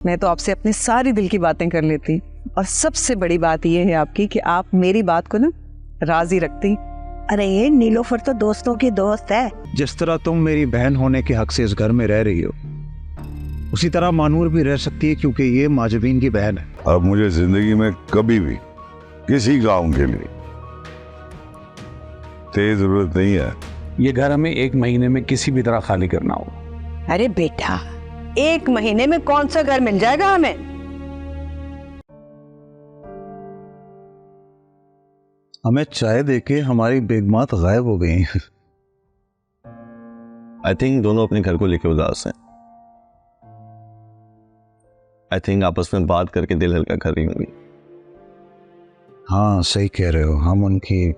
मैं तो आपसे अपनी सारी दिल की बातें कर लेती, और सबसे बड़ी बात यह है आपकी कि आप मेरी बात को ना राजी रखती। अरे ये नीलोफर तो दोस्तों की दोस्त है। जिस तरह तुम मेरी बहन होने के हक से इस घर में रह रही हो, उसी तरह मानूर भी रह सकती है, क्योंकि ये माजबीन की बहन है। अब मुझे जिंदगी में कभी भी किसी काम के लिए तेज जरूरत नहीं है। ये घर हमें 1 महीने में किसी भी तरह खाली करना होगा। अरे बेटा, 1 महीने में कौन सा घर मिल जाएगा हमें? हमें चाय देके हमारी बेगमात गायब हो गई हैं। आई थिंक दोनों अपने घर को लेके उदास हैं। आई थिंक आपस में बात करके दिल हल्का कर रही होंगी। हाँ, सही कह रहे हो। हम उनकी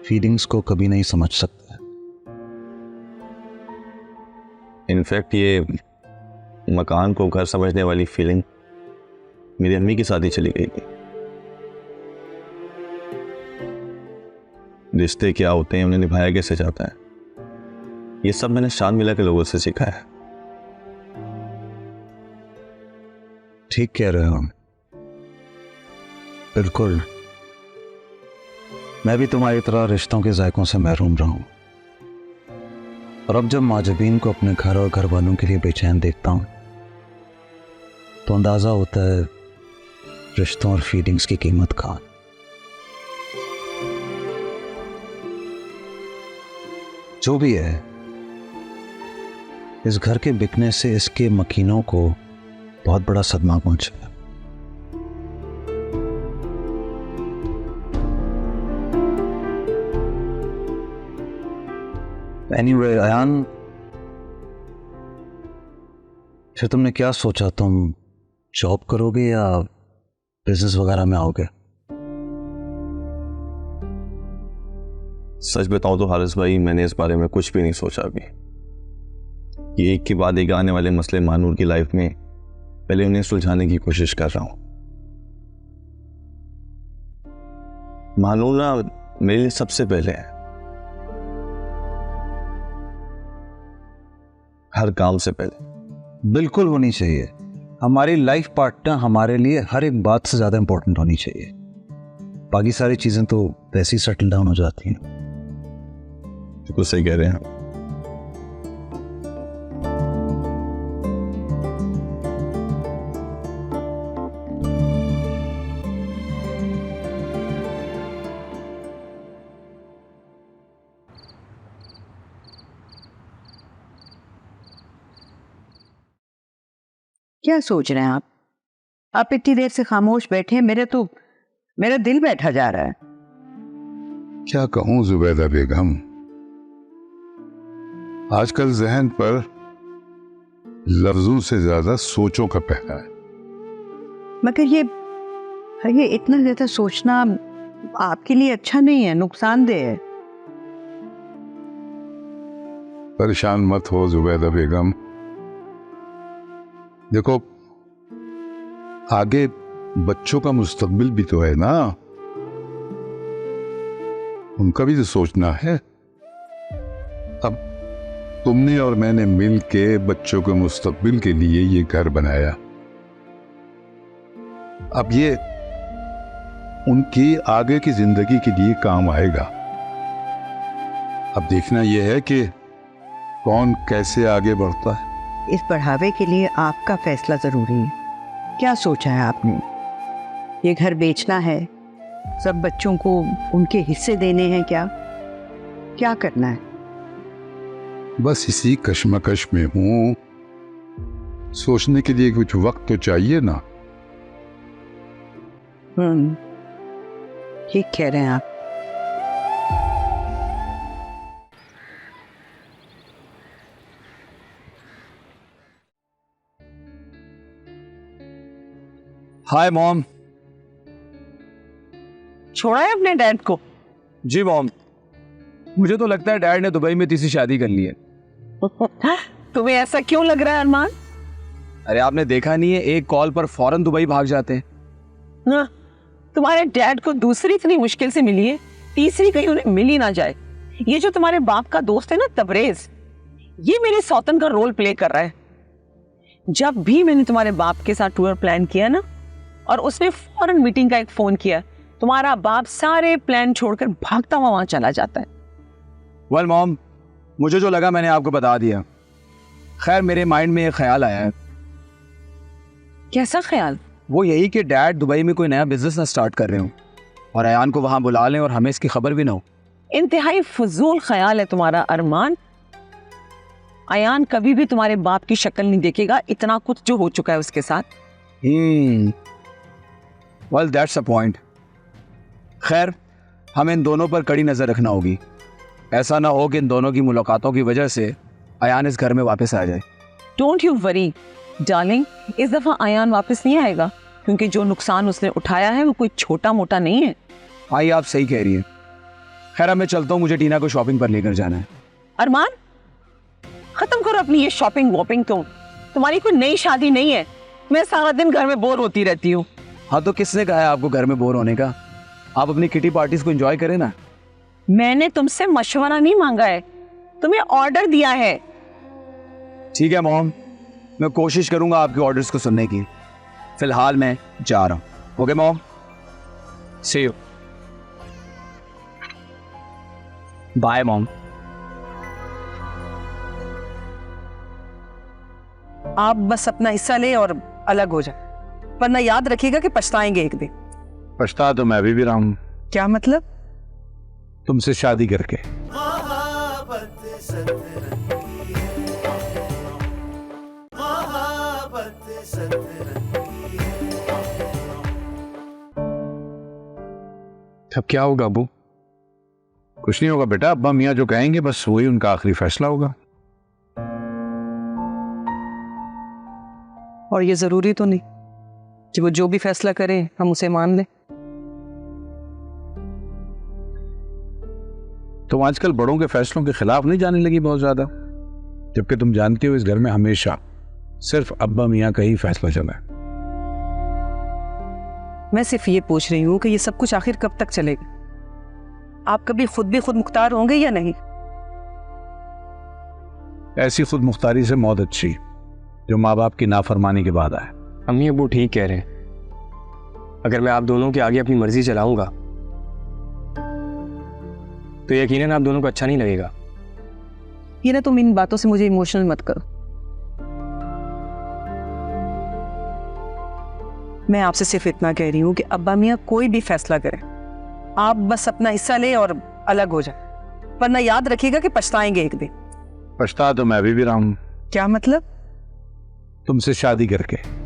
फीलिंग्स को कभी नहीं समझ सकते। इनफैक्ट ये मकान को घर समझने वाली फीलिंग मेरी अम्मी की शादी चली गई थी। रिश्ते क्या होते हैं, उन्हें निभाया कैसे जाता है, ये सब मैंने शानमिला के लोगों से सीखा है। ठीक कह रहे हो, बिल्कुल। मैं भी तुम्हारी तरह रिश्तों के जायकों से महरूम रहा हूं, और अब जब माजबीन को अपने घर और घर वालों के लिए बेचैन देखता हूं तो अंदाजा होता है रिश्तों और फीलिंग्स की कीमत का। जो भी है, इस घर के बिकने से इसके मकीनों को बहुत बड़ा सदमा पहुंचा। एनीवे अयान, फिर तुमने क्या सोचा? तुम जॉब करोगे या बिजनेस वगैरह में आओगे? सच बताऊं तो हारिस भाई, मैंने इस बारे में कुछ भी नहीं सोचा अभी। ये एक के बाद एक आने वाले मसले मानूर की लाइफ में पहले उन्हें सुलझाने की कोशिश कर रहा हूं। मानूर ना मेरे लिए सबसे पहले है, हर काम से पहले। बिल्कुल होनी चाहिए। हमारी लाइफ पार्टनर हमारे लिए हर एक बात से ज्यादा इंपॉर्टेंट होनी चाहिए। बाकी सारी चीजें तो वैसे ही सेटल डाउन हो जाती हैं। बिल्कुल सही कह रहे हैं आप। क्या सोच रहे हैं आप? आप इतनी देर से खामोश बैठे हैं, मेरा दिल बैठा जा रहा है। क्या कहूं जुबैदा बेगम, आजकल जहन पर लफ्जों से ज्यादा सोचों का पहरा है। मगर ये इतना ज्यादा सोचना आपके लिए अच्छा नहीं है, नुकसानदेह है। परेशान मत हो जुबैदा बेगम। देखो, आगे बच्चों का मुस्तकबिल भी तो है ना, उनका भी तो सोचना है। अब तुमने और मैंने मिल के बच्चों के मुस्तकबिल के लिए ये घर बनाया। अब ये उनकी आगे की जिंदगी के लिए काम आएगा। अब देखना यह है कि कौन कैसे आगे बढ़ता है। इस बढ़ावे के लिए आपका फैसला जरूरी है। क्या सोचा है आपने? ये घर बेचना है, सब बच्चों को उनके हिस्से देने हैं, क्या करना है? बस इसी कश्मकश में हूं। सोचने के लिए कुछ वक्त तो चाहिए ना। ठीक कह रहे हैं आप। Hi mom. छोड़ा है अपने डैड को? जी मॉम, मुझे तो लगता है डैड ने दुबई में तीसरी शादी कर ली है। तुम्हें ऐसा क्यों लग रहा है अरमान? अरे आपने देखा नहीं है, एक कॉल पर फौरन दुबई भाग जाते हैं। हाँ, तुम्हारे डैड को दूसरी इतनी मुश्किल से मिली है, तीसरी कहीं उन्हें मिल ही ना जाए। ये जो तुम्हारे बाप का दोस्त है ना तबरेज, ये मेरे सौतन का रोल प्ले कर रहा है। जब भी मैंने तुम्हारे बाप के साथ टूर प्लान किया ना, और उसने फौरन मीटिंग का एक फोन किया, तुम्हारा बाप सारे प्लान छोड़कर भागता हुआ वहां चला जाता है। वेल मॉम, मुझे जो लगा मैंने आपको बता दिया। खैर मेरे माइंड में एक ख्याल आया है। कैसा ख्याल? वो यही कि डैड दुबई में कोई नया बिजनेस ना स्टार्ट कर रहे हो और अयान को वहां बुला लें और हमें इसकी खबर भी ना हो। इंतहाई फजूल ख्याल है तुम्हारा अरमान। अयान कभी भी तुम्हारे बाप की शक्ल नहीं देखेगा, इतना कुछ जो हो चुका है उसके साथ। Well that's a point. खैर हमें इन दोनों पर कड़ी नजर रखना होगी। ऐसा ना हो कि इन दोनों की मुलाकातों की वजह से अयान इस घर में वापस आ जाए। डोंट यू वरी डार्लिंग, इस दफा अयान वापस नहीं आएगा, क्योंकि जो नुकसान उसने उठाया है वो कोई छोटा मोटा नहीं है। हाँ ये आप सही कह रही है। खैर अब मैं चलता हूँ, मुझे टीना को शॉपिंग पर लेकर जाना है। अरमान खत्म करो अपनी ये शॉपिंग वॉपिंग। तुम्हारी कोई नई शादी नहीं है। मैं सारा दिन घर में बोर होती रहती हूँ। हाँ तो किसने कहा है आपको घर में बोर होने का? आप अपनी किटी पार्टीज को एंजॉय करें ना। मैंने तुमसे मशवरा नहीं मांगा है, तुम्हें ऑर्डर दिया है। ठीक है मॉम, मैं कोशिश करूंगा आपके ऑर्डर्स को सुनने की। फिलहाल मैं जा रहा हूँ। Okay mom, see you. Bye mom. आप बस अपना हिस्सा ले और अलग हो जाए, वरना याद रखिएगा कि पछताएंगे एक दिन। पछता तो मैं अभी भी रहा हूं, क्या मतलब? तुमसे शादी करके। अब क्या होगा अबू? कुछ नहीं होगा बेटा, अब्बा मियाँ जो कहेंगे बस वही उनका आखिरी फैसला होगा। और ये जरूरी तो नहीं कि वो जो भी फैसला करें हम उसे मान लें। तुम आजकल बड़ों के फैसलों के खिलाफ नहीं जाने लगी बहुत ज्यादा, जबकि तुम जानती हो इस घर में हमेशा सिर्फ अब्बा मियाँ का ही फैसला चला है। मैं सिर्फ ये पूछ रही हूँ कि ये सब कुछ आखिर कब तक चलेगा? आप कभी खुद भी खुद मुख्तार होंगे या नहीं? ऐसी खुद मुख्तारी से मौत अच्छी जो माँ बाप की नाफरमानी के बाद आए। अम्मी अब्बू ठीक कह रहे हैं। अगर मैं आप दोनों के आगे अपनी मर्जी चलाऊंगा तो यकीनन आप दोनों को अच्छा नहीं लगेगा। ये ना, तुम इन बातों से मुझे इमोशनल मत करो। मैं आपसे सिर्फ इतना कह रही हूँ कि अब्बा मियाँ कोई भी फैसला करें, आप बस अपना हिस्सा ले और अलग हो जाए, वरना याद रखिएगा कि पछताएंगे एक दिन। पछता तो मैं अभी भी रहा हूं, क्या मतलब? तुमसे शादी करके।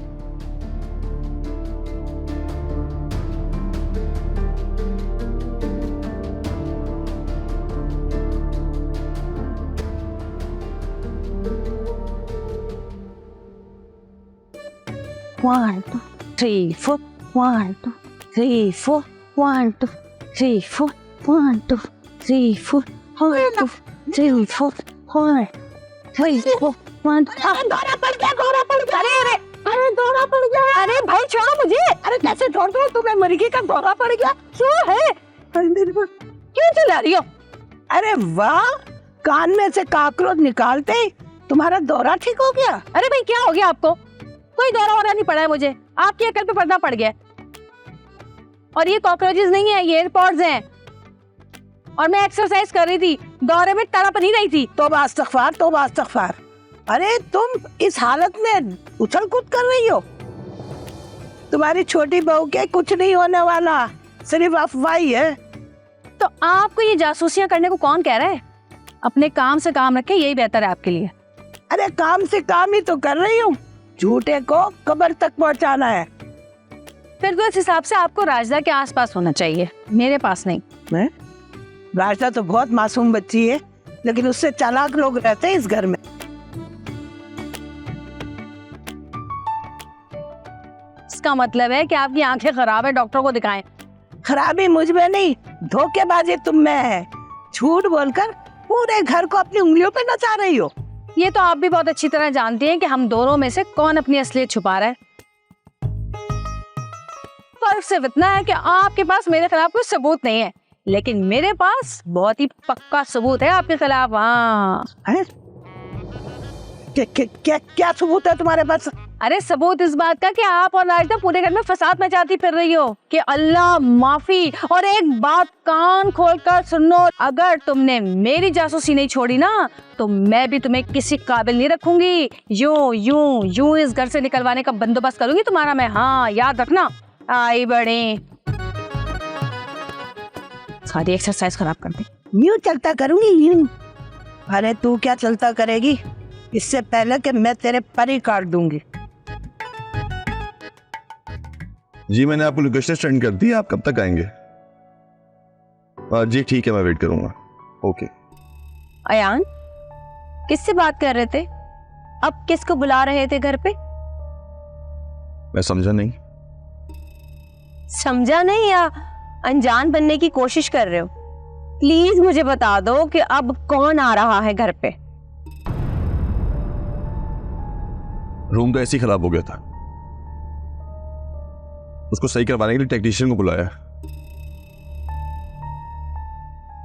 One, 2, 3, 4. 1, 2, 3, 4. 1, 2, 3, 4. 1, 2, 3, 4. 1, 2, 3, 4. 1, 3, 4. 1, 2. दौरा पड़ गया। अरे दौरा पड़ गया। अरे भाई छोड़ो मुझे। अरे कैसे छोड़ दो तुम्हें? मुर्गी का दौरा पड़ गया। क्यों है? क्यों चिल्ला रही हो? अरे वाह, कान में से कॉकरोच निकालते ही तुम्हारा दौरा ठीक हो गया। अरे भाई क्या हो गया आपको? कोई दौरा वौरा नहीं पड़ा है मुझे, आपकी अकल पे पर्दा पड़ गया। और ये कॉकरोचेस नहीं है, ये एयरपॉड्स हैं। और मैं एक्सरसाइज कर रही थी, दौरे में तड़प नहीं रही थी। तौबा इस्तग़फ़ार। अरे तुम इस हालत में उछल कूद कर रही हो। तुम्हारी छोटी बहू के कुछ नहीं होने वाला, सिर्फ अफवाही है। तो आपको ये जासूसियां करने को कौन कह रहा है? अपने काम से काम रखें, यही बेहतर है आपके लिए। अरे काम से काम ही तो कर रही हूँ, झूठे को कब्र तक पहुँचाना है। फिर तो इस हिसाब से आपको राजदा के आसपास होना चाहिए, मेरे पास नहीं। मैं राजदा तो बहुत मासूम बच्ची है, लेकिन उससे चालाक लोग रहते हैं इस घर में। इसका मतलब है कि आपकी आंखें खराब है, डॉक्टर को दिखाएं। खराबी मुझ में नहीं, धोखेबाजी तुम में है। झूठ बोलकर पूरे घर को अपनी उंगलियों पे नचा रही हो। ये तो आप भी बहुत अच्छी तरह जानती हैं कि हम दोनों में से कौन अपनी असलियत छुपा रहा है। फर्क सिर्फ इतना है कि आपके पास मेरे खिलाफ कोई सबूत नहीं है, लेकिन मेरे पास बहुत ही पक्का सबूत है आपके खिलाफ। हाँ, क्या सबूत है तुम्हारे पास? अरे सबूत इस बात का कि आप और राजदा पूरे घर में फसाद मचाती फिर रही हो कि अल्लाह माफी। और एक बात कान खोलकर सुनो, अगर तुमने मेरी जासूसी नहीं छोड़ी ना तो मैं भी तुम्हें किसी काबिल नहीं रखूंगी। यूं यूं यूं इस घर से निकलवाने का बंदोबस्त करूंगी तुम्हारा मैं। हाँ याद रखना। आई बड़े सारी एक्सरसाइज खराब कर दी। यूं चलता करूंगी यूं। अरे तू क्या चलता करेगी, इससे पहले कि मैं तेरे पर ही काट दूंगी। जी मैंने आपको लोकेशन सेंड कर दी, आप कब तक आएंगे? जी ठीक है, मैं वेट करूंगा। ओके। अयान किससे बात कर रहे थे? अब किसको बुला रहे थे घर पे? मैं समझा नहीं। समझा नहीं या अनजान बनने की कोशिश कर रहे हो? प्लीज मुझे बता दो कि अब कौन आ रहा है घर पे। रूम तो ऐसे ही खराब हो गया था, उसको सही करवाने के लिए टेक्नीशियन को बुलाया।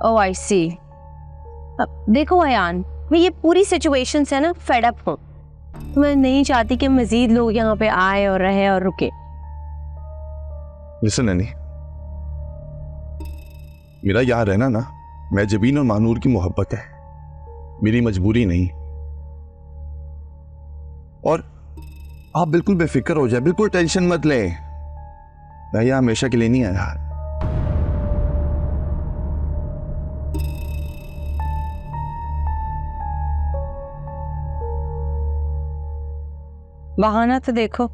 ओह आई सी। अब देखो अयान, मैं ये पूरी सिचुएशन से ना फेड अप हूँ। तो मैं नहीं चाहती कि मजीद लोग यहाँ पे आए और रहे और रुके। लिसन नैनी, मेरा यहाँ रहना ना महजबीन और मानूर की मोहब्बत है, मेरी मजबूरी नहीं। और आप बिल्कुल बेफिक्र हो जाए, बिल्कुल टेंशन मत लें, मैं यहाँ हमेशा के लिए नहीं आया। बहाना तो देखो,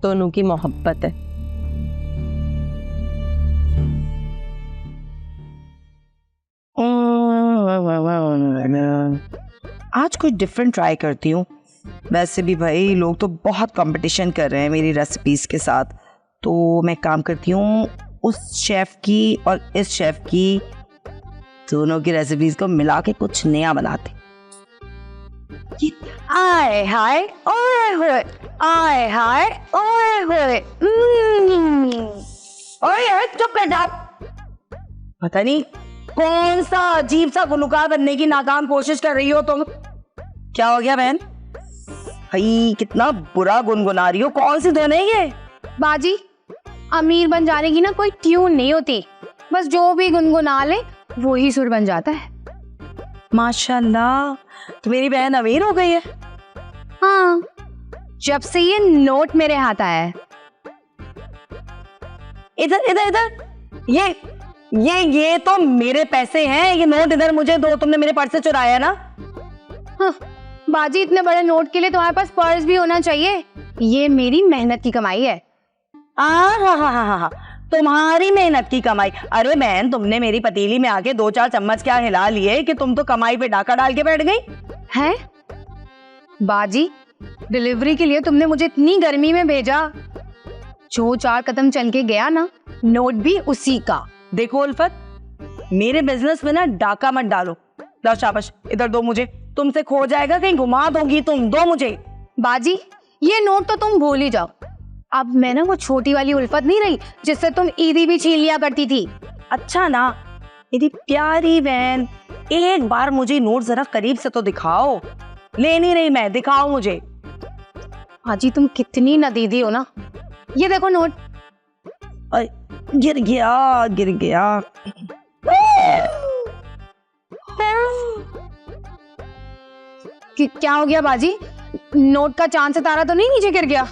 दोनों की मोहब्बत है। आज कुछ डिफरेंट ट्राई करती हूँ। वैसे भी भाई लोग तो बहुत कंपटीशन कर रहे हैं मेरी रेसिपीज के साथ, तो मैं काम करती हूँ उस शेफ की और इस शेफ की, दोनों की रेसिपीज को मिला के कुछ नया बनाते। आए हाय ओए होए, आए हाय ओए होए। ओए यार चुप कर जा। पता नहीं कौन सा अजीब सा गुलकार बनने की नाकाम कोशिश कर रही हो तुम। क्या हो गया बहन? भाई कितना बुरा गुनगुना रही हो, कौन सी धुन है ये? बाजी, अमीर बन जाने की ना कोई ट्यून नहीं होती, बस जो भी गुनगुना ले वो ही सुर बन जाता है। माशाल्लाह, तो मेरी बहन अमीर हो गई है। हाँ, जब से ये नोट मेरे हाथ आया है। इधर इधर इधर, ये तो मेरे पैसे हैं, ये नोट इधर मुझे दो, तुमने मेरे पर्स से चुराया ना। हाँ, बाजी इतने बड़े नोट के लिए तुम्हारे पास पर्स भी होना चाहिए, ये मेरी मेहनत की कमाई है। हाँ, तुम्हारी मेहनत की कमाई। अरे बहन, तुमने मेरी पतीली में आके 2-4 चम्मच क्या हिला लिए कि तुम तो कमाई पे डाका डाल के बैठ गई हैं? बाजी, डिलीवरी के लिए तुमने मुझे इतनी गर्मी में भेजा, जो 4 कदम चल के गया ना, नोट भी उसी का। देखो उल्फत, मेरे बिजनेस में ना डाका मत डालो। लो शाबाश, इधर दो मुझे, तुमसे खो जाएगा, कहीं घुमा दोगी तुम, दो मुझे। बाजी, ये नोट तो तुम भूल ही जाओ। अब मैं ना वो छोटी वाली उल्फत नहीं रही जिससे तुम ईदी भी छीन लिया करती थी। अच्छा ना, मेरी प्यारी बहन, एक बार मुझे नोट जरा करीब से तो दिखाओ। ले नहीं रही मैं, दिखाओ मुझे। बाजी तुम कितनी नदीदी हो ना। ये देखो नोट। गिर गया। क्या हो गया बाजी? नोट का चांद सितारा तो नहीं नीचे गिर गया?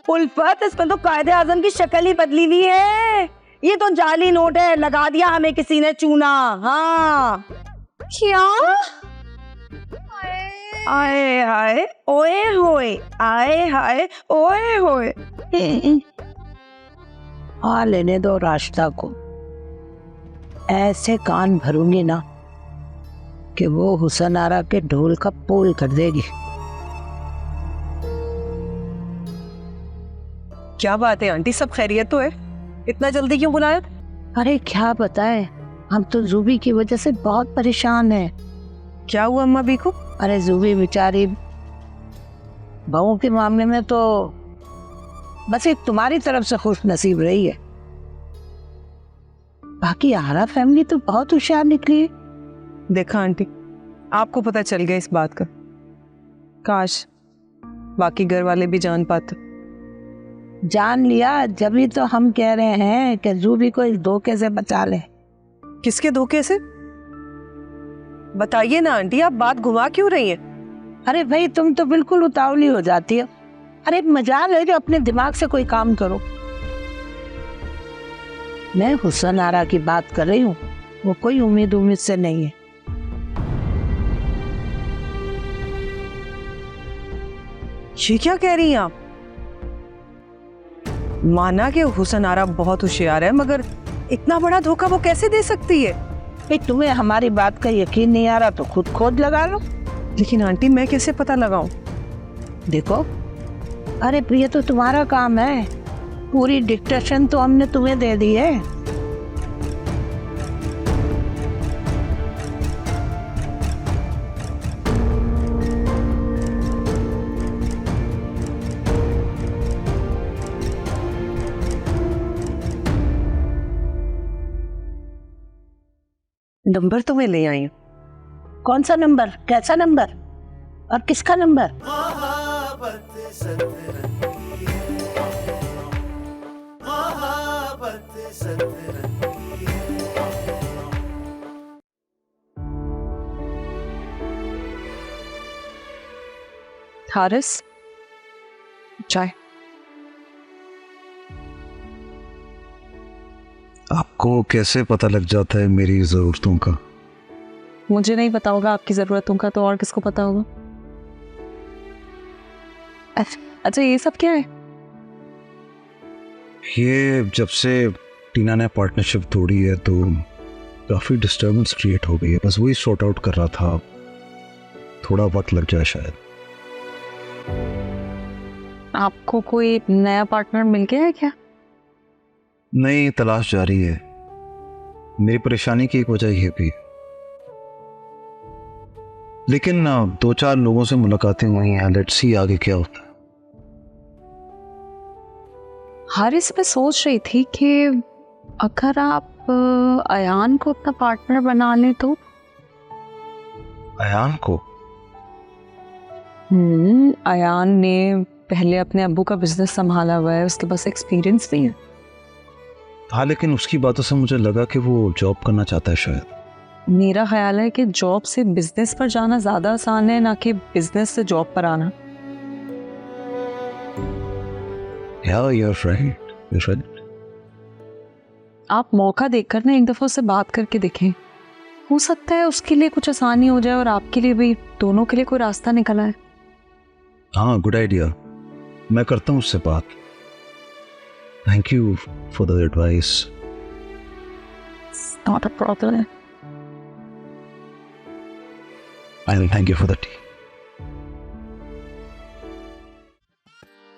उल्फत, इसमें तो कायदे आजम की शक्ल ही बदली हुई है। ये तो जाली नोट है, लगा दिया हमें किसी ने चूना। हाँ क्या? आए हाय ओए होए, आए हाय ओए होए। आ लेने दो रास्ता को, ऐसे कान भरूंगी ना कि वो हुसन आरा के ढोल का पोल कर देगी। क्या बात है आंटी, सब खैरियत तो है? इतना जल्दी क्यों बुलाया? अरे क्या बताएं, हम तो जूबी की वजह से बहुत परेशान हैं। क्या हुआ अम्मा बी को? अरे जूबी बेचारी बहू के मामले में तो बस एक तुम्हारी तरफ से खुश नसीब रही है, बाकी आरा फैमिली तो बहुत होशियार निकली है। देखा आंटी, आपको पता चल गया इस बात का। काश बाकी घर वाले भी जान पाते। जान लिया, जब तो हम कह रहे हैं कि जूबी को इस धोखे से बचा ले। किसके धोखे से? बताइए ना आंटी, आप बात घुमा क्यों रही हैं? अरे भाई तुम तो बिल्कुल उतावली हो जाती हो। अरे मजाल है कि अपने दिमाग से कोई काम करो। मैं हुसन आरा की बात कर रही हूँ, वो कोई उम्मीद से नहीं है। ये क्या कह रही हैं आप? माना कि हुसन आरा बहुत होशियार है, मगर इतना बड़ा धोखा वो कैसे दे सकती है? भाई तुम्हें हमारी बात का यकीन नहीं आ रहा तो खुद खोज लगा लो। लेकिन आंटी मैं कैसे पता लगाऊं? देखो, अरे प्रिय तो तुम्हारा काम है, पूरी डिक्टेशन तो हमने तुम्हें दे दी है। नंबर तो मैं ले आई हूँ। कौन सा नंबर? कैसा नंबर? और किसका नंबर? हारिस, चाय। आपको कैसे पता लग जाता है मेरी ज़रूरतों का? मुझे नहीं पता होगा आपकी ज़रूरतों का, तो और किसको पता होगा? अच्छा ये सब क्या है? ये जब से टीना ने पार्टनरशिप तोड़ी है तो काफ़ी डिस्टर्बेंस क्रिएट हो गई है। बस वही सॉर्ट आउट कर रहा था, थोड़ा वक्त लग जाए शायद। आपको कोई नया पार्टनर मिल गया है क्या? नहीं, तलाश जारी है। मेरी परेशानी की एक वजह ये भी, लेकिन 2-4 लोगों से मुलाकातें हुई हैं। लेट्स सी आगे क्या होता है। हारिस, मैं सोच रही थी कि अगर आप अयान को अपना पार्टनर बना लें तो। अयान को? अयान ने पहले अपने अब्बू का बिजनेस संभाला हुआ है, उसके पास एक्सपीरियंस भी है। हाँ, लेकिन उसकी बातों से मुझे लगा कि वो जॉब करना चाहता है शायद। मेरा ख्याल है कि जॉब से बिजनेस पर जाना ज़्यादा आसान है, ना कि बिजनेस से जॉब पर आना। Yeah, you're right. You're right. आप मौका देखकर ना एक दफ़ा उससे बात करके देखें, हो सकता है उसके लिए कुछ आसानी हो जाए और आपके लिए भी, दोनों के लिए कोई रास्ता निकल आए। हाँ, गुड आइडिया। मैं करता हूँ उससे बात। Thank you for the advice. Not a problem. I thank you for the T.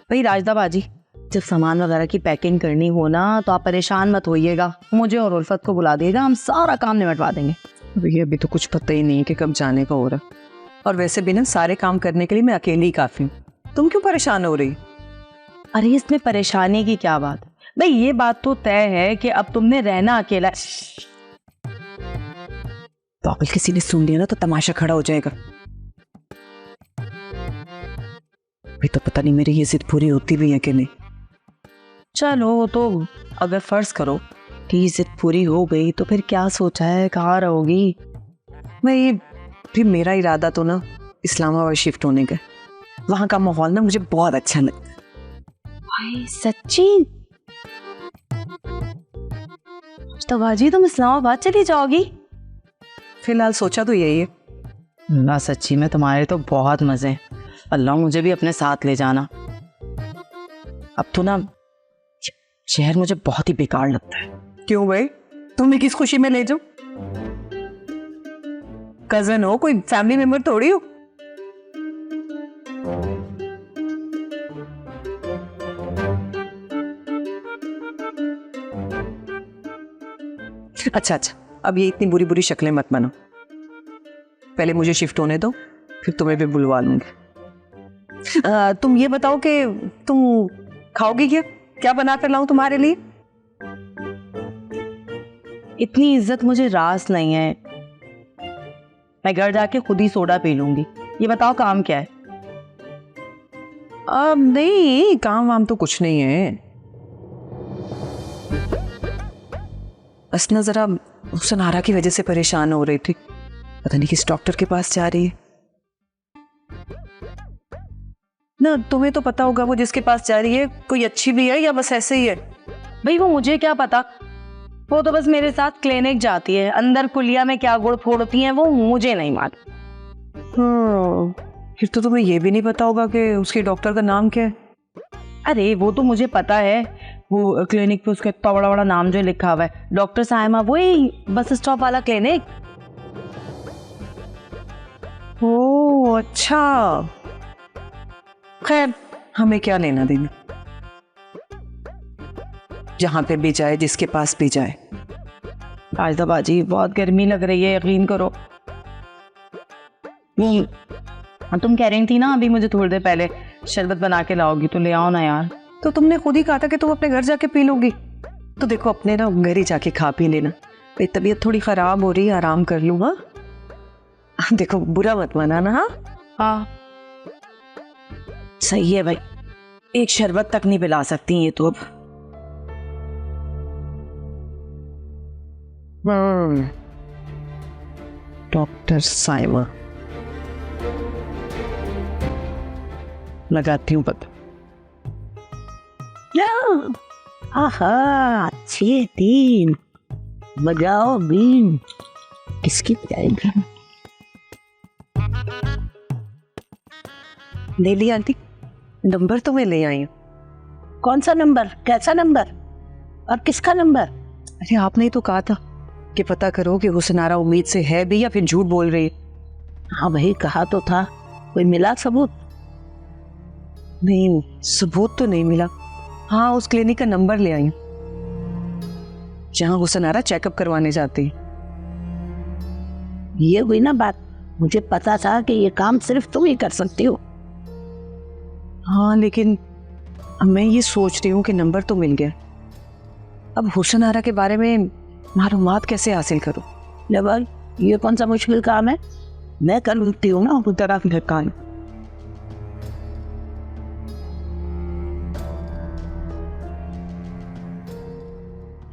भाई राजदा बाजी, जब सामान वगैरह की पैकिंग करनी हो ना तो आप परेशान मत होइएगा, मुझे और उल्फत को बुला देगा, हम सारा काम निपटवा देंगे। भैया अभी तो कुछ पता ही नहीं है कि कब जाने का हो रहा, और वैसे भी ना सारे काम करने के लिए मैं अकेली ही काफ़ी हूँ। तुम क्यों परेशान हो रही? अरे इसमें परेशानी की क्या बात भाई, ये बात तो तय है कि अब तुमने रहना अकेला। पागल, किसी ने सुन लिया ना तो तमाशा खड़ा हो जाएगा। अभी तो पता नहीं मेरी ये जिद पूरी होती भी है कि नहीं। चलो तो अगर फर्ज करो कि ये जिद पूरी हो गई तो फिर क्या सोचा है, कहाँ रहोगी? मैं भी मेरा इरादा तो ना इस्लामाबाद शिफ्ट होने का। वहाँ का माहौल ना मुझे बहुत अच्छा लगता है। भाई सच्ची? तो बाजी तुम इस्लामाबाद चली जाओगी? फिलहाल सोचा तो यही है। ना सच्ची में तुम्हारे तो बहुत मजे हैं। अल्लाह मुझे भी अपने साथ ले जाना। अब तो ना शहर मुझे बहुत ही बेकार लगता है। क्यों भाई, तुम्हें किस खुशी में ले जाऊं? कजन हो, कोई फैमिली मेंबर थोड़ी हो। अच्छा, अब ये इतनी बुरी बुरी शक्लें मत बनो। पहले मुझे शिफ्ट होने दो, फिर तुम्हें भी बुलवा लूंगी। तुम ये बताओ कि तुम खाओगी क्या बना कर लाऊं तुम्हारे लिए? इतनी इज्जत मुझे रास नहीं है, मैं घर जाके खुद ही सोडा पी लूंगी। ये बताओ काम क्या है? अब नहीं, काम वाम तो कुछ नहीं है, बस ना जरा सनारा की वजह से परेशान हो रही थी, पता नहीं किस डॉक्टर के पास जा रही है ना। तुम्हें तो पता होगा वो जिसके पास जा रही है कोई अच्छी भी है या बस ऐसे ही है? भाई वो मुझे क्या पता, वो तो बस मेरे साथ क्लिनिक जाती है, अंदर कुलिया में क्या गुड़ फोड़ती हैं वो मुझे नहीं मालूम। फिर तो तुम्हें ये भी नहीं पता होगा कि उसके डॉक्टर का नाम क्या है? अरे वो तो मुझे पता है, वो क्लिनिक पे उसका इतना बड़ा बड़ा नाम जो लिखा हुआ है, डॉक्टर साइमा, वही बस स्टॉप वाला क्लिनिक। ओह अच्छा, खैर हमें क्या लेना देना, जहां पे भी जाए, जिसके पास भी जाए। आज तो बाजी बहुत गर्मी लग रही है, यकीन करो। तुम कह रही थी ना अभी मुझे थोड़ी देर पहले शरबत बना के लाओगी, तो ले आओ ना यार। तो तुमने खुद ही कहा था कि तुम अपने घर जाके पी लोगी, तो देखो अपने ना घर ही जाके खा पी लेना। भाई तबीयत थोड़ी खराब हो रही है, आराम कर लूँ। हाँ देखो बुरा मत मनाना। हाँ हाँ सही है भाई, एक शरबत तक नहीं पिला सकती ये तो अब। डॉक्टर साइमा, लगाती हूँ पता। आहा अच्छी तीन बजाओ बीन, किसकी बजाएगी? ले लिया आंटी, नंबर तो मैं ले आई हूँ। कौन सा नंबर, कैसा नंबर और किसका नंबर? अरे आपने ही तो कहा था कि पता करो कि हुसनारा उम्मीद से है भी या फिर झूठ बोल रही है। हाँ भाई कहा तो था, कोई मिला सबूत? नहीं सबूत तो नहीं मिला। हाँ उस क्लिनिक का नंबर ले आई हूँ जहाँ हुसनारा चेकअप करवाने जाती है। ये हुई ना बात, मुझे पता था कि ये काम सिर्फ तुम ही कर सकती हो। हाँ लेकिन अब मैं ये सोच रही हूँ कि नंबर तो मिल गया, अब हुसनारा के बारे में मालूमात कैसे हासिल करूँ? ले भाई ये कौन सा मुश्किल काम है, मैं कर सकती हूँ ना तरह फिर काम।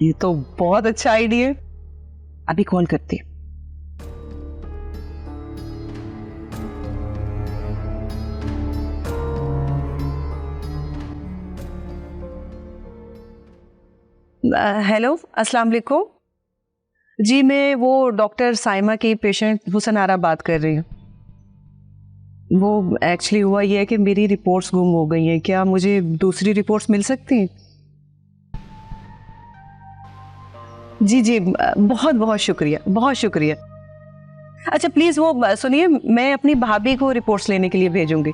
ये तो बहुत अच्छा आइडिया है, अभी कॉल करती हूँ। हेलो अस्सलाम वालेकुम जी, मैं वो डॉक्टर साइमा की पेशेंट हुसनारा बात कर रही हूँ। वो एक्चुअली हुआ ये है कि मेरी रिपोर्ट्स गुम हो गई हैं, क्या मुझे दूसरी रिपोर्ट्स मिल सकती हैं? जी जी बहुत बहुत शुक्रिया, बहुत शुक्रिया। अच्छा प्लीज़ वो सुनिए, मैं अपनी भाभी को रिपोर्ट्स लेने के लिए भेजूंगी,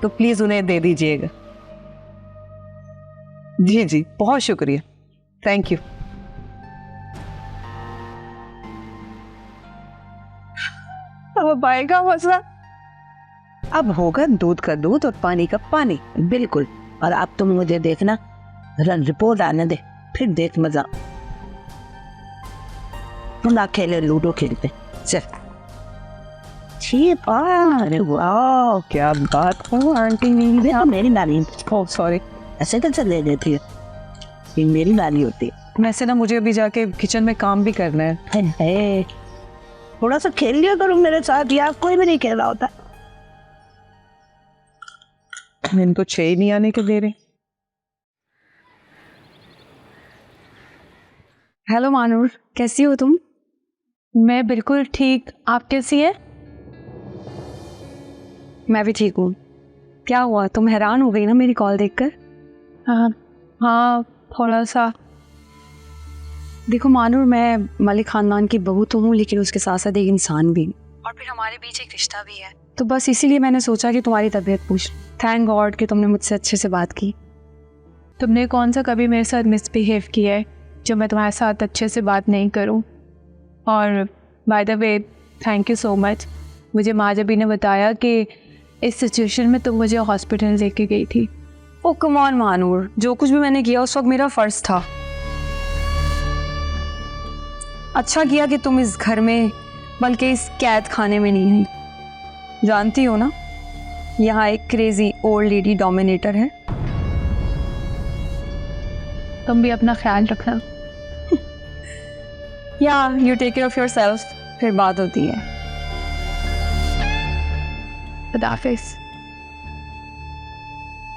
तो प्लीज़ उन्हें दे दीजिएगा। जी जी बहुत शुक्रिया, थैंक यू। अब आएगा मजा, अब होगा दूध का दूध और पानी का पानी। बिल्कुल, और अब तुम मुझे देखना, रिपोर्ट आने दे, फिर देख मजा। तुम ना खेले, लूडो खेलते चल। ठीक, अरे वाह क्या बात हो आंटी, मेरी नानी। ओह सॉरी, ऐसे कैसे ले लेती है, ये मेरी नानी होती है। वैसे ना मुझे अभी जाके किचन में काम भी करना है। थोड़ा सा खेल लिया करो मेरे साथ, यार कोई भी नहीं खेल रहा होता। मैंने तो 6 नहीं आने के दे रहे। हेलो मानूर, कैसी हो तुम? मैं बिल्कुल ठीक, आप कैसी है? मैं भी ठीक हूँ। क्या हुआ, तुम हैरान हो गई ना मेरी कॉल देखकर? हाँ थोड़ा सा। देखो मानूर, मैं मलिक खानदान की बहू तो हूँ, लेकिन उसके साथ साथ एक इंसान भी, और फिर हमारे बीच एक रिश्ता भी है, तो बस इसीलिए मैंने सोचा कि तुम्हारी तबीयत पूछ। थैंक गॉड कि तुमने मुझसे अच्छे से बात की। तुमने कौन सा कभी मेरे साथ मिसबिहेव किया है जो मैं तुम्हारे साथ अच्छे से बात नहीं करूं? और by the way thank you so much, मुझे माँ जबी ने बताया कि इस सिचुएशन में तुम मुझे हॉस्पिटल लेके गई थी। ओ कम ऑन मानूर, जो कुछ भी मैंने किया उस वक्त मेरा फ़र्ज़ था। अच्छा किया कि तुम इस घर में, बल्कि इस कैद खाने में नहीं आई। जानती हो ना यहाँ एक क्रेजी ओल्ड लेडी डोमिनेटर है। तुम भी अपना ख्याल रखना। या you take care of yourself, फिर बात होती है। खुदाफिज।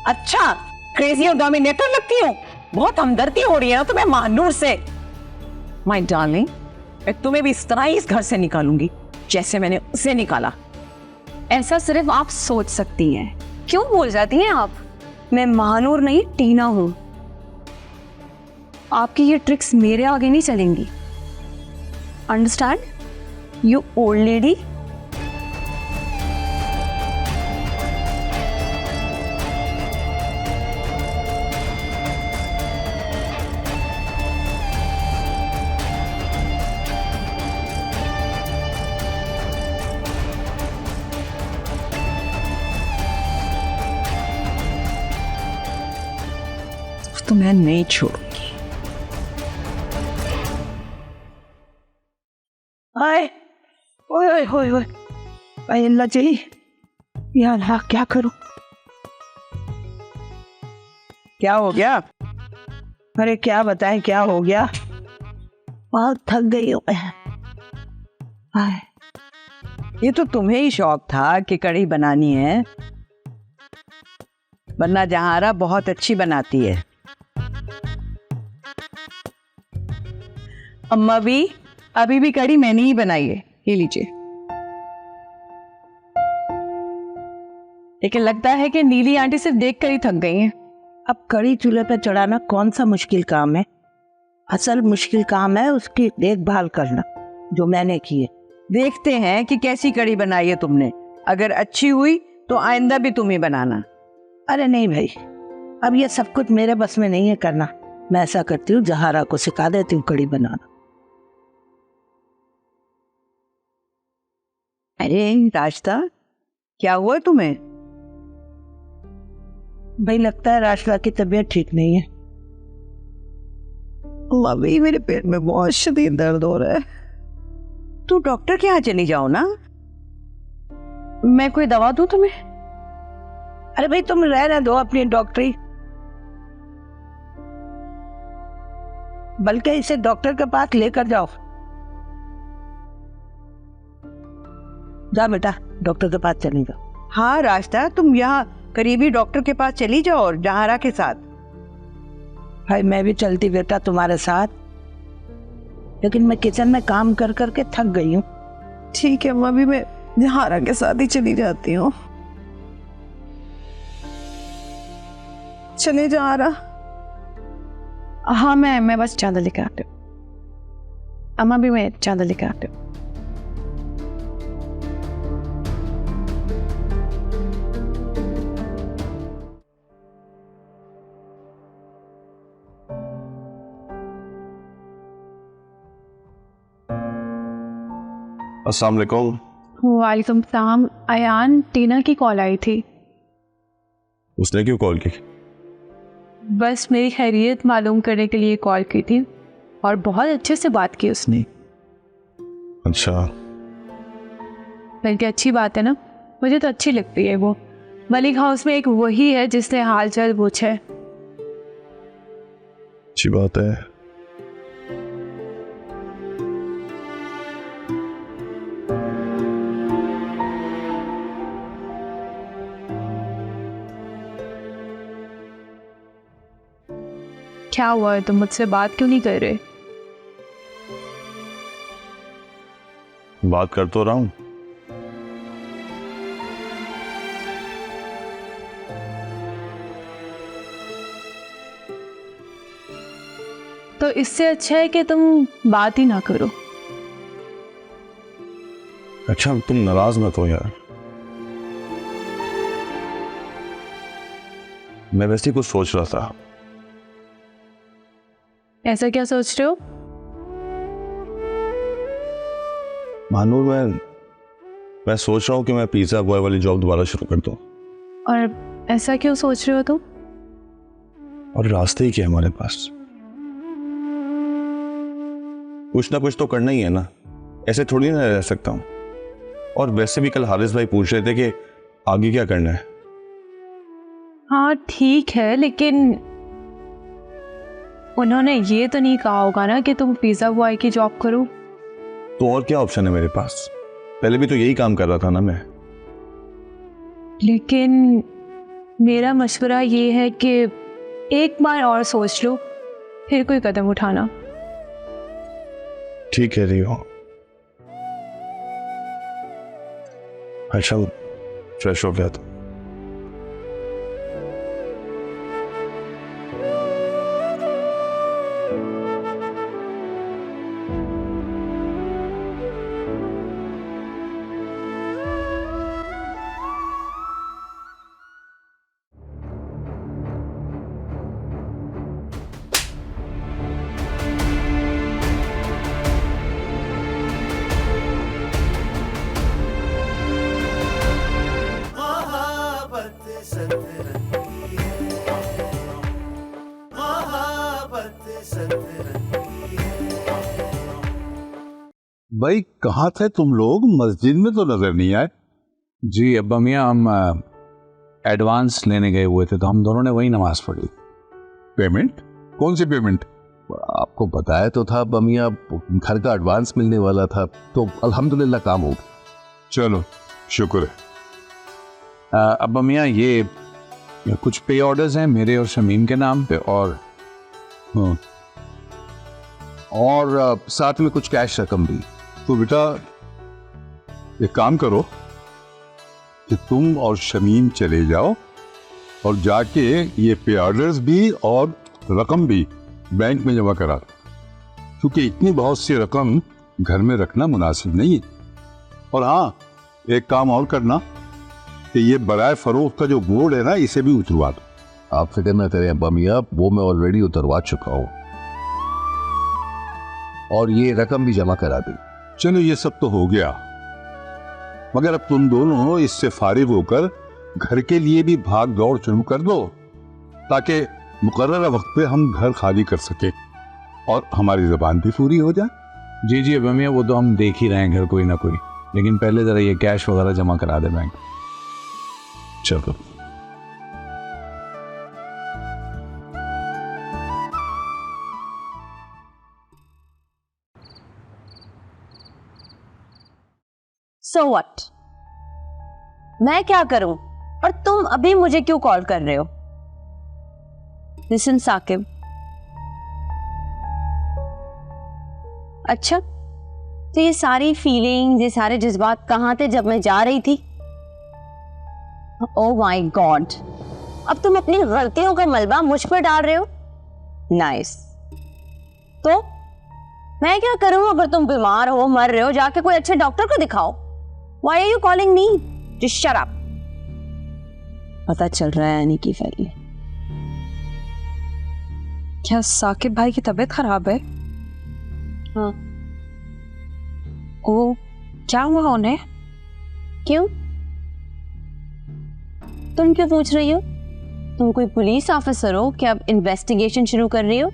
अच्छा, क्रेजी और डोमिनेटर लगती हूँ। बहुत हमदर्दी हो रही है ना तुम्हें महानूर से। माय डार्लिंग, मैं तुम्हें भी इस तरह ही इस घर से निकालूंगी जैसे मैंने उसे निकाला। ऐसा सिर्फ आप सोच सकती हैं। क्यों बोल जाती हैं आप? मैं महानूर नहीं, टीना हूं। आपकी ये ट्रिक्स मेरे आगे नहीं चलेंगी। Understand, you old lady. तो मैं नहीं छोड़ूंगी। आए, ओए ओए ओए ओए, आए अल्लाह जी, या अल्लाह क्या करूं? क्या हो गया? अरे क्या बताएं क्या हो गया? बहुत थक गई हूं मैं। आए, ये तो तुम्हें ही शौक था कि कढ़ी बनानी है, वरना जहारा बहुत अच्छी बनाती है। अम्मा भी अभी भी कढ़ी मैंने ही बनाई है, ये लीजिए। लेकिन लगता है कि नीली आंटी सिर्फ देख कर ही थक गई हैं। अब कड़ी चूल्हे पे चढ़ाना कौन सा मुश्किल काम है? असल मुश्किल काम है उसकी देखभाल करना, जो मैंने की है। देखते हैं कि कैसी कढ़ी बनाई है तुमने। अगर अच्छी हुई तो आइंदा भी तुम ही बनाना। अरे नहीं भाई, अब ये सब कुछ मेरे बस में नहीं है करना। मैं ऐसा करती हूँ, जहारा को सिखा देती हूँ कड़ी बनाना। अरे रास्ता, क्या हुआ तुम्हें? भाई लगता है राशला की तबीयत ठीक नहीं है। अभी मेरे पेट में बहुत शदीद दर्द हो रहा है। तू डॉक्टर के यहाँ चली जाओ ना। मैं कोई दवा दूं तुम्हें? अरे भाई तुम रहने दो अपनी डॉक्टरी, बल्कि इसे डॉक्टर के पास लेकर जाओ। जा बेटा, डॉक्टर के पास चली जाओ। हाँ रास्ता, तुम यहाँ करीबी डॉक्टर के पास चली जाओ और जहारा के साथ। भाई मैं भी चलती बेटा तुम्हारे साथ, लेकिन मैं किचन में काम कर कर के थक गई हूँ। ठीक है अम्मा, भी मैं जहारा के साथ ही चली जाती हूँ। चले जहारा। हाँ मैं बस चादर लेकर आती हूँ। अम्मा भी मैं चादर लेकर आती हूँ। अस्सलाम वालेकुम। वालेकुम सलाम। अयान, टीना की कॉल आई थी। उसने क्यों कॉल की? बस मेरी खैरियत मालूम करने के लिए कॉल की थी और बहुत अच्छे से बात की उसने। अच्छा, बल्कि अच्छी बात है ना, मुझे तो अच्छी लगती है वो। मलिक हाउस में एक वही है जिसने हाल चाल पूछे। अच्छी बात है। क्या हुआ है, तुम मुझसे बात क्यों नहीं कर रहे? बात कर तो रहा हूं। तो इससे अच्छा है कि तुम बात ही ना करो। अच्छा, तुम नाराज मत हो यार। मैं वैसे ही कुछ सोच रहा था। ऐसा क्या सोच रहे हो? मानूर, मैं सोच रहा हूँ कि मैं पिज्जा बॉय वाली जॉब दोबारा शुरू कर दूँ। और ऐसा क्यों सोच रहे हो तुम? और रास्ते ही क्या है हमारे पास? कुछ ना कुछ तो करना ही है ना, ऐसे थोड़ी ना रह सकता हूँ। और वैसे भी कल हारिस भाई पूछ रहे थे कि आगे क्या करना है। हाँ ठीक है, लेकिन उन्होंने ये तो नहीं कहा होगा ना कि तुम पिज्जा बॉय की जॉब करो। तो और क्या ऑप्शन है मेरे पास? पहले भी तो यही काम कर रहा था ना मैं। लेकिन मेरा मशवरा ये है कि एक बार और सोच लो, फिर कोई कदम उठाना। ठीक है रियो। अच्छा फ्रेश हो गया तो भाई कहाँ थे तुम लोग? मस्जिद में तो नजर नहीं आए। जी अब्बा मियाँ, हम एडवांस लेने गए हुए थे तो हम दोनों ने वही नमाज पढ़ी। पेमेंट? कौन सी पेमेंट? आपको बताया तो था बमिया, घर का एडवांस मिलने वाला था, तो अल्हम्दुलिल्लाह काम हो गया। चलो शुक्र है। अब्बा मियाँ, ये कुछ पे ऑर्डर्स हैं मेरे और शमीम के नाम पे, और साथ में कुछ कैश रकम भी। तो बेटा एक काम करो कि तुम और शमीम चले जाओ और जाके ये पे ऑर्डर्स भी और रकम भी बैंक में जमा करा दो, क्योंकि इतनी बहुत सी रकम घर में रखना मुनासिब नहीं है। और हाँ, एक काम और करना कि ये बराए फरोख्त का जो बोर्ड है ना, इसे भी उतरवा दो। आप फिक्र न करें अब्बा मियाँ, वो मैं ऑलरेडी उतरवा चुका हूँ और ये रकम भी जमा करा दी। चलो ये सब तो हो गया, मगर अब तुम दोनों इससे फारिग होकर घर के लिए भी भाग दौड़ शुरू कर दो, ताकि मुकर्रर वक्त पे हम घर खाली कर सके और हमारी ज़बान भी पूरी हो जाए। जी जी अब्बा मियाँ, वो तो हम देख ही रहे हैं घर कोई ना कोई, लेकिन पहले ज़रा ये कैश वगैरह जमा करा दे बैंक। चलो So what? मैं क्या करूं और तुम अभी मुझे क्यों कॉल कर रहे हो? Listen साकिब, अच्छा तो ये सारी फीलिंग्स, ये सारे जज्बात कहाँ थे जब मैं जा रही थी? ओह माय गॉड, अब तुम अपनी गलतियों का मलबा मुझ पर डाल रहे हो? नाइस। तो मैं क्या करूं? अगर तुम बीमार हो, मर रहे हो, जाके कोई अच्छे डॉक्टर को दिखाओ। Why are you calling me? Just shut up. पता चल रहा है अनिकी फैली। क्या साकिब भाई की तबीयत खराब है? हाँ। ओ, क्या हुआ उन्हें? क्यों? तुम क्यों पूछ रही हो? तुम कोई पुलिस ऑफिसर हो क्या? अब इन्वेस्टिगेशन शुरू कर रही हो?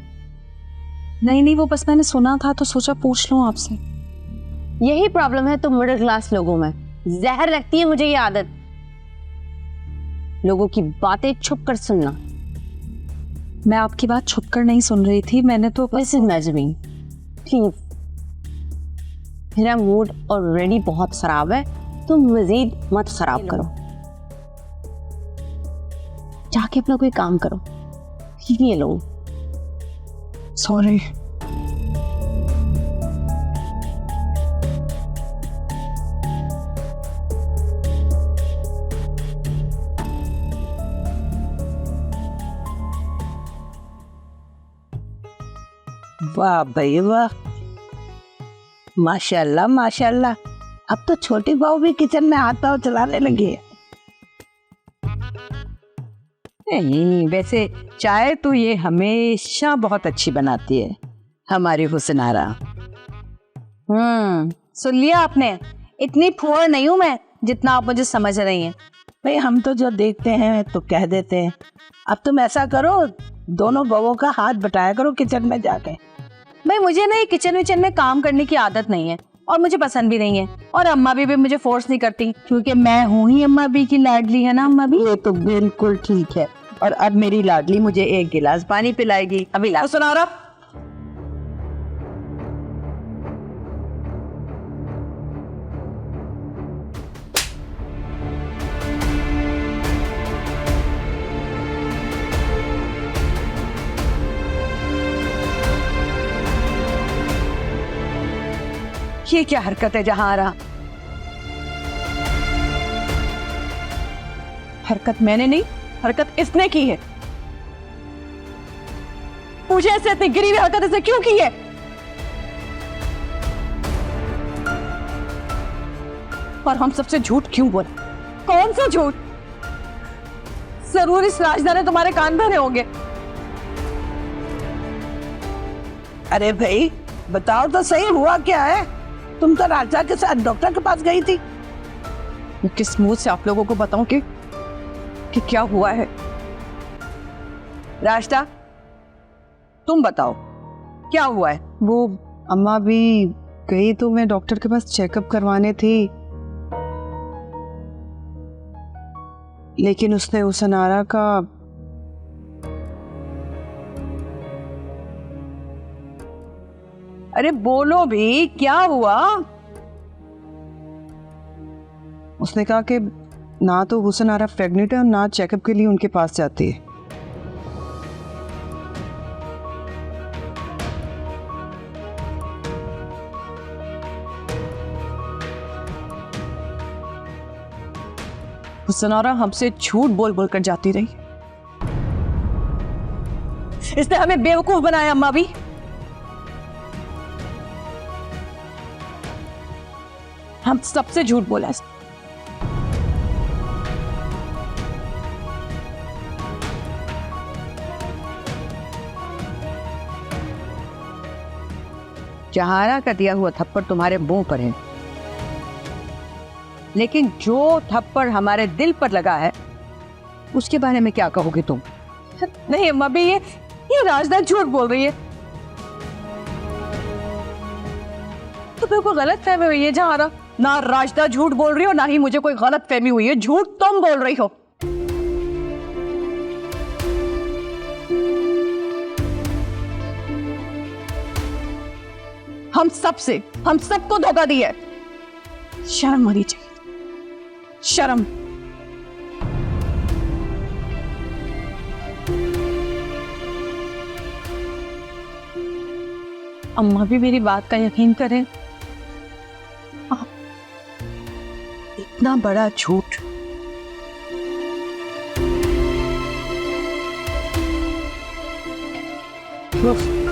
नहीं, वो बस मैंने सुना था तो सोचा पूछ लूं आपसे। यही प्रॉब्लम है तुम मिडिल क्लास लोगों में, जहर लगती है मुझे ये आदत, लोगों की बातें छुप कर सुनना। मैं आपकी बात छुप कर नहीं सुन रही थी, मैंने तो Listen नजमीन, प्लीज, मेरा मूड ऑलरेडी बहुत खराब है, तुम मजीद मत खराब करो। जाके अपना कोई काम करो, लीव मी अलोन। सॉरी। वाह भाई वाह, माशाल्लाह माशाल्लाह, अब तो छोटी बहू भी किचन में हाथ पाँव चलाने लगी है। नहीं, वैसे चाय तो ये हमेशा बहुत अच्छी बनाती है हमारी हुसनारा। सुन लिया आपने, इतनी फुअर नहीं हूं मैं जितना आप मुझे समझ रही हैं। भाई हम तो जो देखते हैं तो कह देते हैं। अब तुम ऐसा करो, दोनों बहुओं का हाथ बटाया करो किचन में जाके। भाई मुझे ना ये किचन विचन में काम करने की आदत नहीं है और मुझे पसंद भी नहीं है, और अम्मा भी मुझे फोर्स नहीं करती, क्योंकि मैं हूँ ही अम्मा भी की लाडली, है ना अम्मा भी? ये तो बिल्कुल ठीक है, और अब मेरी लाडली मुझे एक गिलास पानी पिलाएगी। अभी ला सुना रहा। ये क्या हरकत है जहारा? हरकत मैंने नहीं, हरकत इसने की है। मुझे ऐसे इतनी गिरी हुई हरकत इसने क्यों की है? और हम सबसे झूठ क्यों बोले? कौन सा झूठ? जरूर इस राजदा ने तुम्हारे कान भरे होंगे। अरे भाई बताओ तो सही, हुआ क्या है? तुम तो राजा के साथ डॉक्टर के पास गई थी। मैं किस मुंह से आप लोगों को बताऊं कि क्या हुआ है? रास्ता तुम बताओ क्या हुआ है? वो अम्मा भी गई तो मैं डॉक्टर के पास चेकअप करवाने थी, लेकिन उसने उस अनारा का अरे बोलो भी, क्या हुआ? उसने कहा कि ना तो हुसन आरा प्रेग्नेंट है और ना चेकअप के लिए उनके पास जाती है। हुसन आरा हमसे झूठ बोल बोल कर जाती रही। इसने हमें बेवकूफ बनाया अम्मा भी। हम सबसे झूठ बोला इसने। जहारा का दिया हुआ थप्पड़ तुम्हारे मुंह पर है, लेकिन जो थप्पड़ हमारे दिल पर लगा है उसके बारे में क्या कहोगे तुम? नहीं अम्मा भी, ये राजदा झूठ बोल रही है। तो मेरे को गलत फहमी हुई है जहारा। ना राजदा झूठ बोल रही हो, ना ही मुझे कोई गलत फहमी हुई है। झूठ तुम बोल रही हो। हम सबको धोखा दिया है। शर्म आनी चाहिए, शर्म। अम्मा भी मेरी बात का यकीन करें। इतना बड़ा झूठ उफ।